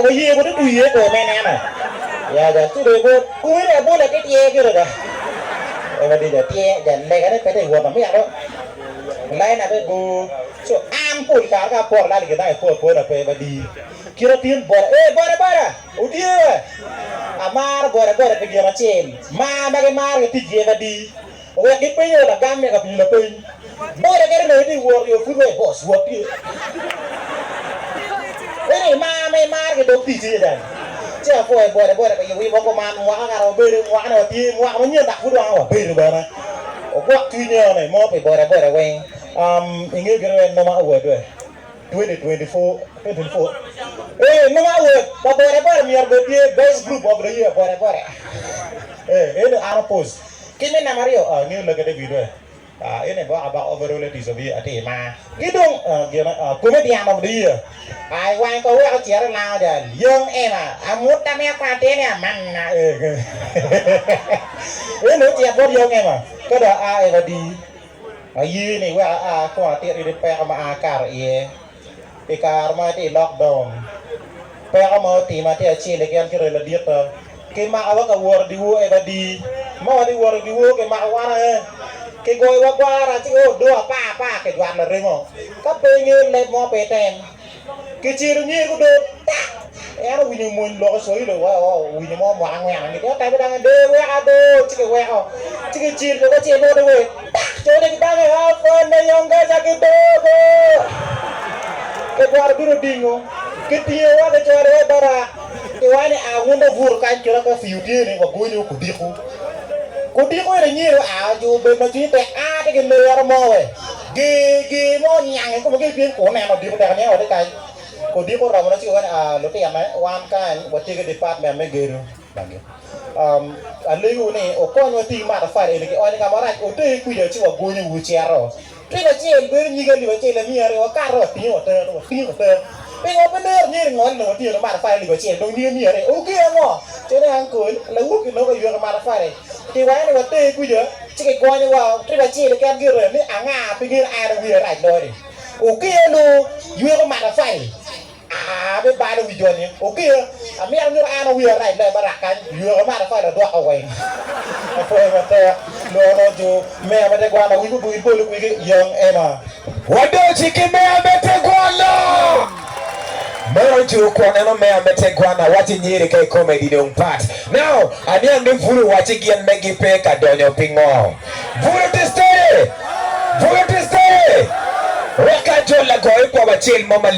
wa ye ko du ye ko men na ya da tu de ko ku ne bo la ke ye ke da và đi giờ tie giờ này cái đấy phải để vừa mà mới ăn đó này là cái cô so am phun cả bỏ lại cái này phun là phải và đi kira tin bỏ bara udah mà bỏ cái gì mà chen mà cái gì và đi ôi cái bây giờ là gam này gặp gì là pin bỏ cái này đi vừa vừa phun về bỏ xuống đi cái này mà cái đồ gì vậy chứ là phơi bỏ cái gì mà có mà ngoa cái nào bê ngoa nào thì ngoa nó nhiều đặc phun vào à bê được bao này ngoa tuy nhiều này mua phải bỏ cái quen anh nghĩ cái này nó mà vừa rồi 2024 eh no ma vừa bỏ mi arbe best group of the year bỏ eh nó post cái này làm Mario như là cái video ini about overall it is a bit ati ma kidung comedian of the year ai quay câu áo chén lao giờ dương em mút ta mẹ qua thế nè mặn cái nữa chén bớt dương em cái đó ai là đi gì này qua qua tiệt đi pe mà cả rồi cả mà thì lockdown pe mà thì mà thì chỉ là cái là điệp cái mà ở cái world đi wo em đi mà đi world đi wo cái mà qua này cái gối qua là chứ đua pa cái đoạn là rừng không các bên như lên mò bể tem cái chi được như cũng được em uy như muốn lo sới được uy như mò ngoan ngoan người đó tay mới đang đê quẹo đô chứ cái quẹo chứ cái chi nó có chi luôn đấy chỗ này đang cái hao phân đây ông cái ra cái đô cái qua cứ được đinh không cái tiêu á cái chơi đấy đó là cái quái này muốn nó vụt cái chỗ nó có phiêu kia này và cuối như của đi không cô đi có là nhiều dù bên nó chỉ tẹt cái lừa nó mò rồi ghê mò nhàng có một cái viên cổ này mà đi một đàn nhớ ở đây cái cô đi có rồi nó chịu cái lúc tiền này one cái vật cái department mới ghê rồi bằng anh lấy cái này ở con người tìm mà phải để cái oai cái camera ở đây bây giờ chỉ có gối như gối chè rồi cái là chè bên như cái gì chè là nhiều rồi cả rồi tiếng ở tơ bây giờ bên đây như ngón nửa tiền nó mà phải lừa chè đông nhiều này ok không cho nên ăn cưới là út cái nó cái việc mà phải này thì quái này mà tê quy giờ chứ cái coi như vào cái là chi là cái kia rồi mới ngà bây giờ ai đâu vừa rảnh rồi ok luôn vừa có mặt là phải bên ba đâu video này ok mấy anh như ai đâu vừa rảnh rồi mà đặt cái vừa có mặt là phải là đoạt ở ngoài phải mà tê nó chú mẹ mà đây qua là quý cái young em Wado chiki mea metegwana Ojur Kwon eno mea metegwana wati nyiri kai comedy dong part. Now, ani ande vulu wati gian megi peka donyo pingo. Vulu tistere! Waka jola goe kwa wachil mama li